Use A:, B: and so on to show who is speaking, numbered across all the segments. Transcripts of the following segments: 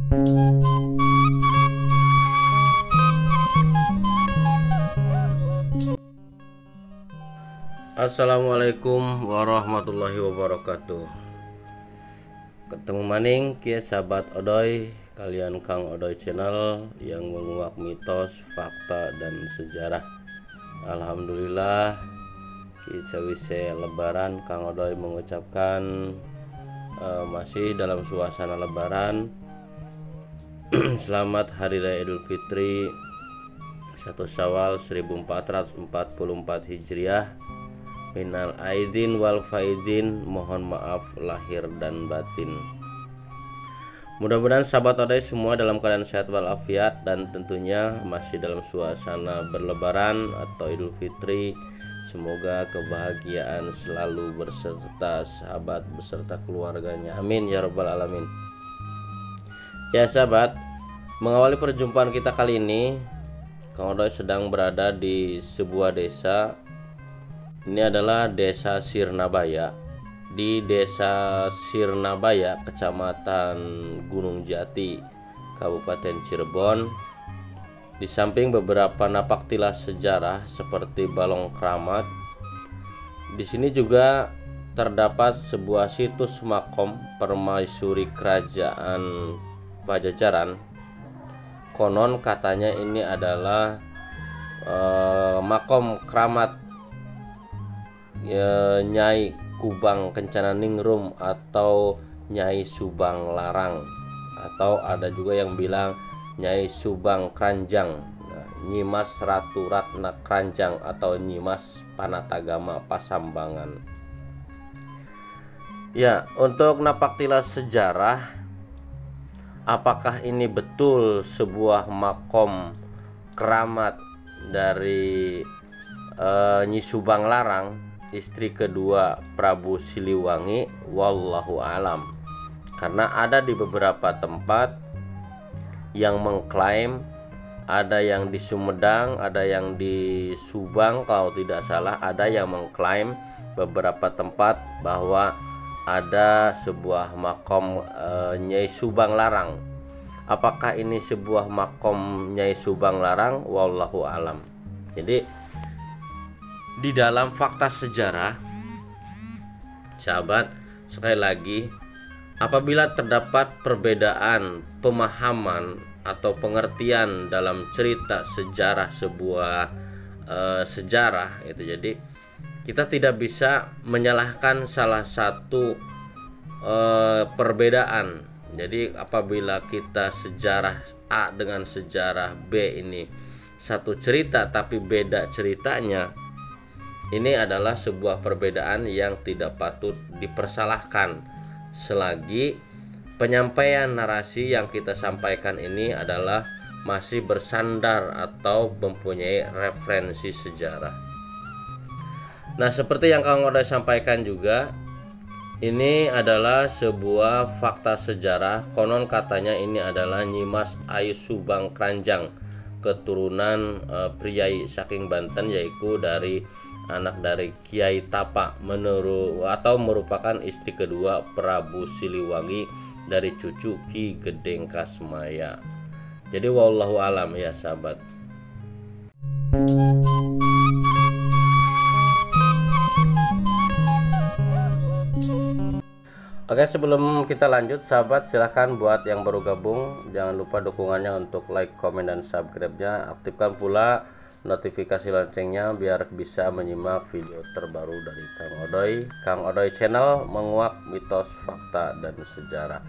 A: Assalamualaikum warahmatullahi wabarakatuh. Ketemu maning kia sahabat Odoy, kalian Kang Odoy channel yang menguak mitos, fakta dan sejarah. Alhamdulillah sewise lebaran Kang Odoy mengucapkan masih dalam suasana lebaran. Selamat Hari Raya Idul Fitri 1 Syawal 1444 Hijriah. Minal aidin wal faidin, mohon maaf lahir dan batin. Mudah-mudahan sahabat Odoy semua dalam keadaan sehat walafiat dan tentunya masih dalam suasana berlebaran atau Idul Fitri. Semoga kebahagiaan selalu berserta sahabat beserta keluarganya. Amin ya rabbal alamin. Ya sahabat, mengawali perjumpaan kita kali ini, Kang Odoy sedang berada di sebuah desa. Ini adalah Desa Sirnabaya. Di Desa Sirnabaya, Kecamatan Gunung Jati, Kabupaten Cirebon. Di samping beberapa napaktilas sejarah seperti Balong Kramat, di sini juga terdapat sebuah situs makom permaisuri kerajaan Pajajaran. Konon katanya ini adalah makom keramat Nyai Kubang Kencana Ningrum atau Nyai Subang Larang, atau ada juga yang bilang Nyai Subang Kranjang, Nyimas Ratu Ratna Kranjang atau Nyimas Panatagama Pasambangan. Ya, untuk napaktilas sejarah, apakah ini betul sebuah makom keramat dari Nyi Subang Larang, istri kedua Prabu Siliwangi? Wallahu alam. Karena ada di beberapa tempat yang mengklaim, ada yang di Sumedang, ada yang di Subang kalau tidak salah, ada yang mengklaim beberapa tempat bahwa ada sebuah makom Nyai Subang Larang. Apakah ini sebuah makom Nyai Subang Larang? Wallahu alam. Jadi di dalam fakta sejarah, sahabat, sekali lagi, apabila terdapat perbedaan pemahaman atau pengertian dalam cerita sejarah sebuah sejarah itu, jadi kita tidak bisa menyalahkan salah satu perbedaan. Jadi apabila kita sejarah A dengan sejarah B ini satu cerita tapi beda ceritanya, ini adalah sebuah perbedaan yang tidak patut dipersalahkan selagi penyampaian narasi yang kita sampaikan ini adalah masih bersandar atau mempunyai referensi sejarah. Nah, seperti yang Kang Odoy sampaikan juga, ini adalah sebuah fakta sejarah. Konon katanya ini adalah Nyimas Ayu Subang Kranjang, keturunan priai saking Banten, yaitu dari anak dari Kiai Tapa merupakan istri kedua Prabu Siliwangi dari cucu Ki Gedeng Kasmaya. Jadi wallahu alam ya sahabat. Oke, sebelum kita lanjut sahabat, silahkan buat yang baru gabung jangan lupa dukungannya untuk like, komen, dan subscribe-nya. Aktifkan pula notifikasi loncengnya biar bisa menyimak video terbaru dari Kang Odoy channel menguak mitos, fakta, dan sejarah.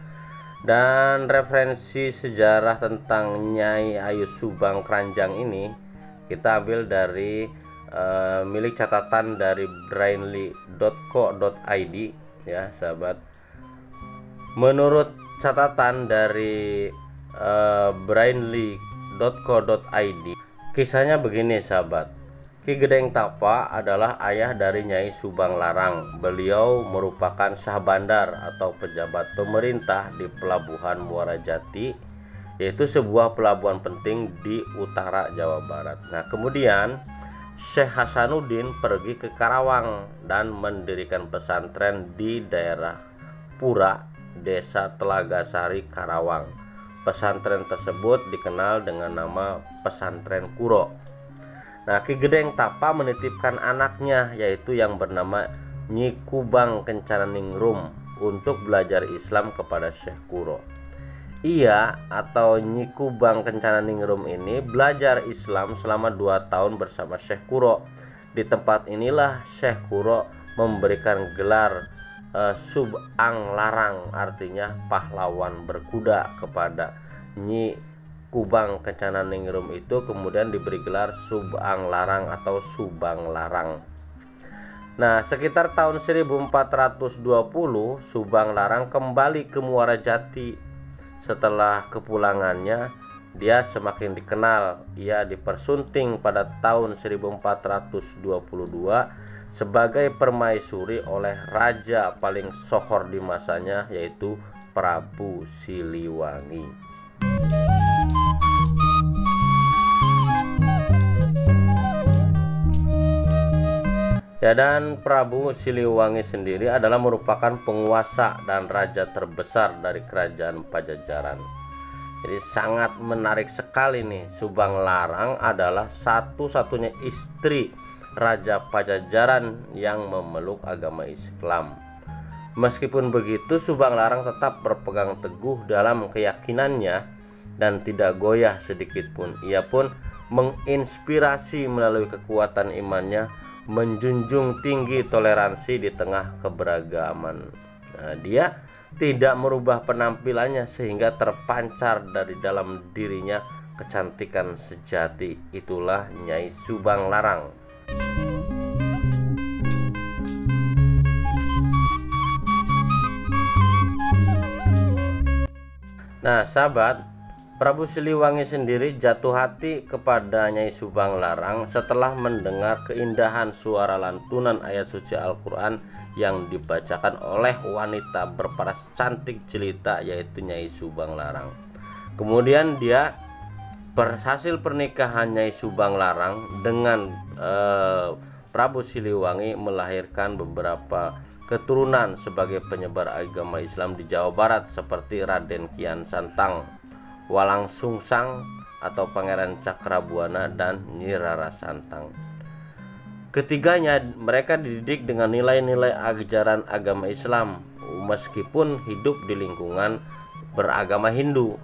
A: Dan referensi sejarah tentang Nyai Ayu Subang Kranjang ini kita ambil dari milik catatan dari brainly.co.id ya sahabat. Menurut catatan dari brainly.co.id, kisahnya begini sahabat. Ki Gedeng Tapa adalah ayah dari Nyai Subang Larang. Beliau merupakan Syah Bandar atau pejabat pemerintah di Pelabuhan Muara Jati, yaitu sebuah pelabuhan penting di utara Jawa Barat. Nah, kemudian Syekh Hasanuddin pergi ke Karawang dan mendirikan pesantren di daerah Pura, Desa Telaga Sari, Karawang. Pesantren tersebut dikenal dengan nama Pesantren Kuro. Nah, Ki Gedeng Tapa menitipkan anaknya yaitu yang bernama Nyi Kubang Kencananingrum untuk belajar Islam kepada Syekh Kuro. Ia atau Nyi Kubang Kencananingrum ini belajar Islam selama 2 tahun bersama Syekh Kuro. Di tempat inilah Syekh Kuro memberikan gelar Subang Larang, artinya pahlawan berkuda, kepada Nyi Kubang Kencananingrum itu, kemudian diberi gelar Subang Larang atau Subang Larang. Nah, sekitar tahun 1420 Subang Larang kembali ke Muara Jati. Setelah kepulangannya, dia semakin dikenal. Ia dipersunting pada tahun 1422 sebagai permaisuri oleh raja paling sohor di masanya, yaitu Prabu Siliwangi. Ya, dan Prabu Siliwangi sendiri adalah merupakan penguasa dan raja terbesar dari kerajaan Pajajaran. Jadi sangat menarik sekali nih, Subang Larang adalah satu-satunya istri Raja Pajajaran yang memeluk agama Islam. Meskipun begitu, Subang Larang tetap berpegang teguh dalam keyakinannya dan tidak goyah sedikit pun. Ia pun menginspirasi melalui kekuatan imannya, menjunjung tinggi toleransi di tengah keberagaman. Nah, dia tidak merubah penampilannya sehingga terpancar dari dalam dirinya kecantikan sejati. Itulah Nyai Subang Larang. Nah, sahabat, Prabu Siliwangi sendiri jatuh hati kepada Nyai Subang Larang setelah mendengar keindahan suara lantunan ayat suci Al-Quran yang dibacakan oleh wanita berparas cantik jelita, yaitu Nyai Subang Larang. Kemudian dia hasil pernikahan Nyai Subang Larang dengan Prabu Siliwangi melahirkan beberapa keturunan sebagai penyebar agama Islam di Jawa Barat, seperti Raden Kian Santang, Walang Sungsang atau Pangeran Cakrabuana, dan Nyi Rara Santang. Ketiganya mereka dididik dengan nilai-nilai ajaran agama Islam meskipun hidup di lingkungan beragama Hindu.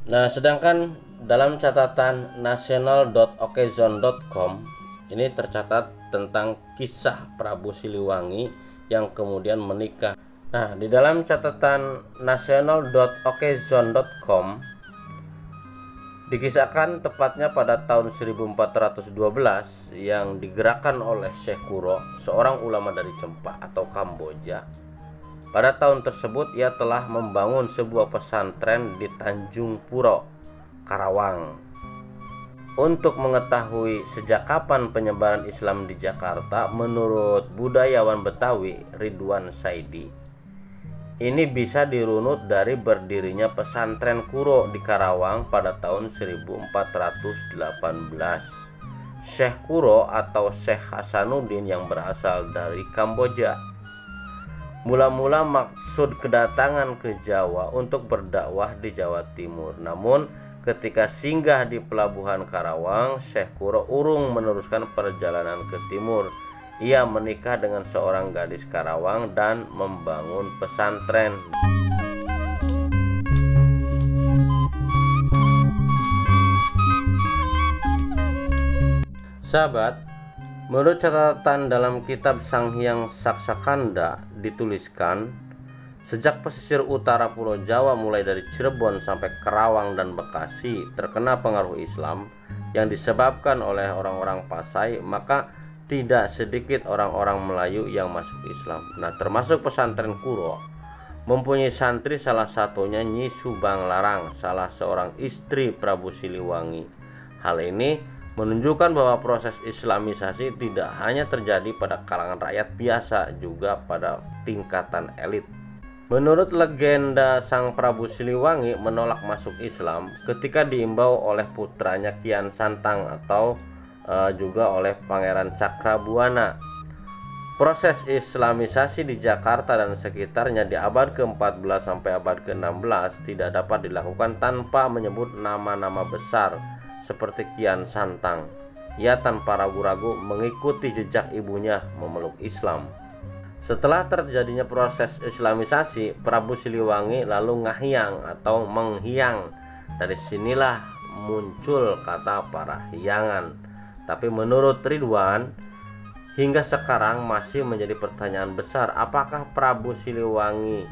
A: Nah, sedangkan dalam catatan national.okezone.com ini tercatat tentang kisah Prabu Siliwangi yang kemudian menikah. Nah, di dalam catatan national.okezone.com dikisahkan tepatnya pada tahun 1412 yang digerakkan oleh Syekh Kuro, seorang ulama dari Cempa atau Kamboja. Pada tahun tersebut ia telah membangun sebuah pesantren di Tanjung Puro, Karawang. Untuk mengetahui sejak kapan penyebaran Islam di Jakarta, menurut budayawan Betawi Ridwan Saidi, ini bisa dirunut dari berdirinya pesantren Kuro di Karawang pada tahun 1418. Syekh Kuro atau Syekh Hasanuddin yang berasal dari Kamboja. Mula-mula maksud kedatangan ke Jawa untuk berdakwah di Jawa Timur. Namun ketika singgah di pelabuhan Karawang, Syekh Kuro urung meneruskan perjalanan ke timur. Ia menikah dengan seorang gadis Karawang dan membangun pesantren. Sahabat, menurut catatan dalam kitab Sang Hyang Saksakanda dituliskan, sejak pesisir utara Pulau Jawa mulai dari Cirebon sampai Karawang dan Bekasi terkena pengaruh Islam yang disebabkan oleh orang-orang Pasai, maka tidak sedikit orang-orang Melayu yang masuk Islam. Nah, termasuk pesantren Kuro mempunyai santri, salah satunya Nyi Subang Larang, salah seorang istri Prabu Siliwangi. Hal ini menunjukkan bahwa proses Islamisasi tidak hanya terjadi pada kalangan rakyat biasa, juga pada tingkatan elit. Menurut legenda, Sang Prabu Siliwangi menolak masuk Islam ketika diimbau oleh putranya Kian Santang atau juga oleh Pangeran Cakrabuana. Proses Islamisasi di Jakarta dan sekitarnya di abad ke-14 sampai abad ke-16 tidak dapat dilakukan tanpa menyebut nama-nama besar seperti Kian Santang. Ia tanpa ragu-ragu mengikuti jejak ibunya memeluk Islam. Setelah terjadinya proses Islamisasi, Prabu Siliwangi lalu ngahyang atau menghiang. Dari sinilah muncul kata parahyangan. Tapi menurut Ridwan, hingga sekarang masih menjadi pertanyaan besar, apakah Prabu Siliwangi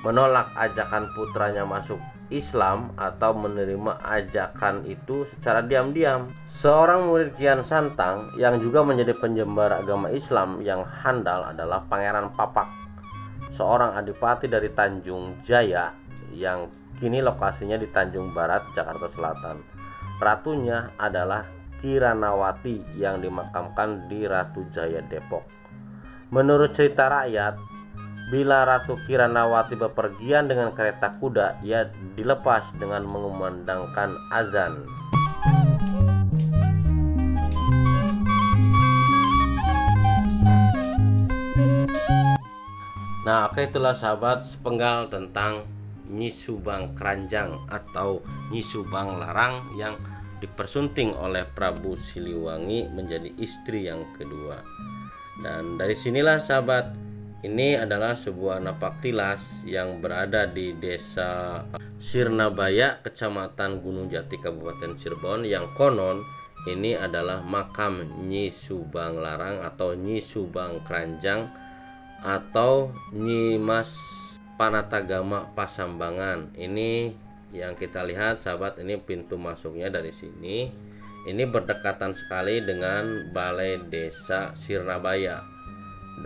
A: menolak ajakan putranya masuk Islam atau menerima ajakan itu secara diam-diam. Seorang murid Kian Santang yang juga menjadi penyebar agama Islam yang handal adalah Pangeran Papak, seorang adipati dari Tanjung Jaya yang kini lokasinya di Tanjung Barat, Jakarta Selatan. Ratunya adalah Kiranawati yang dimakamkan di Ratu Jaya, Depok. Menurut cerita rakyat, bila Ratu Kiranawati bepergian dengan kereta kuda, ia dilepas dengan mengumandangkan azan. Nah, oke, itulah sahabat sepenggal tentang Nyi Subang Keranjang atau Nyi Subang Larang yang dipersunting oleh Prabu Siliwangi menjadi istri yang kedua. Dan dari sinilah sahabat, ini adalah sebuah napaktilas yang berada di desa Sirnabaya, Kecamatan Gunung Jati, Kabupaten Cirebon, yang konon ini adalah makam Nyi Subang Larang atau Nyi Subang Keranjang atau Nyi Mas Panatagama Pasambangan. Ini yang kita lihat sahabat, ini pintu masuknya dari sini. Ini berdekatan sekali dengan Balai Desa Sirnabaya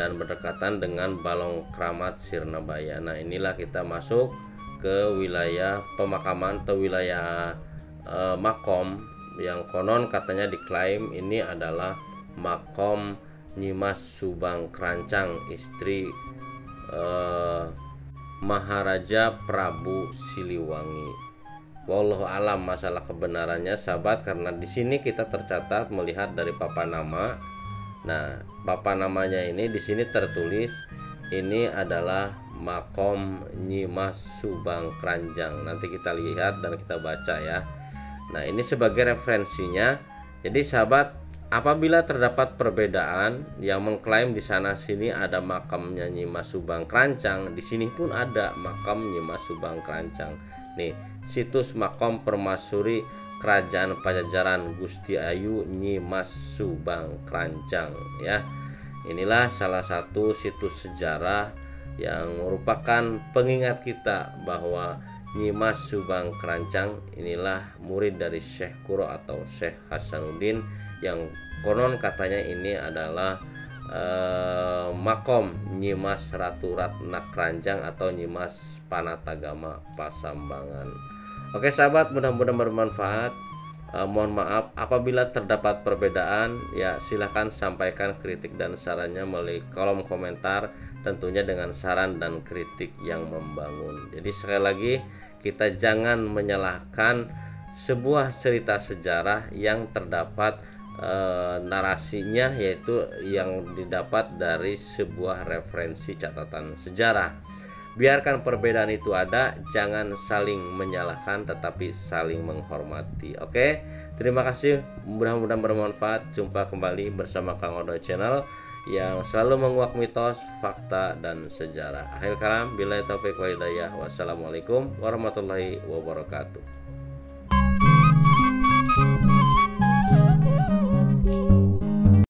A: dan berdekatan dengan Balong Kramat Sirnabaya. Nah, inilah kita masuk ke wilayah pemakaman atau wilayah makom yang konon katanya diklaim ini adalah makom Nyi Mas Subang Keranjang, istri Maharaja Prabu Siliwangi. Wallahu alam masalah kebenarannya sahabat, karena di sini kita tercatat melihat dari papan nama. Nah, papan namanya ini di sini tertulis ini adalah makom Nyi Mas Subang Keranjang. Nanti kita lihat dan kita baca ya. Nah, ini sebagai referensinya. Jadi sahabat, apabila terdapat perbedaan yang mengklaim di sana sini ada makamnya Nyi Mas Subang Keranjang, di sini pun ada makam Nyi Mas Subang Keranjang. Nih, situs makom permaisuri Kerajaan Pajajaran Gusti Ayu Nyi Mas Subang Keranjang ya. Inilah salah satu situs sejarah yang merupakan pengingat kita bahwa Nyi Mas Subang Keranjang inilah murid dari Syekh Kuro atau Syekh Hasanuddin, yang konon katanya ini adalah makom Nyi Mas Ratu Ratna Keranjang atau Nyi Mas Panatagama Pasambangan. Oke sahabat, mudah-mudahan bermanfaat. Mohon maaf apabila terdapat perbedaan, ya silahkan sampaikan kritik dan sarannya melalui kolom komentar, tentunya dengan saran dan kritik yang membangun. Jadi sekali lagi, kita jangan menyalahkan sebuah cerita sejarah yang terdapat narasinya, yaitu yang didapat dari sebuah referensi catatan sejarah. Biarkan perbedaan itu ada, jangan saling menyalahkan tetapi saling menghormati. Oke, terima kasih, mudah-mudahan bermanfaat. Jumpa kembali bersama Kang Odo Channel yang selalu menguak mitos, fakta, dan sejarah. Akhir kalam, billahi taufiq wal hidayah. Wassalamualaikum warahmatullahi wabarakatuh.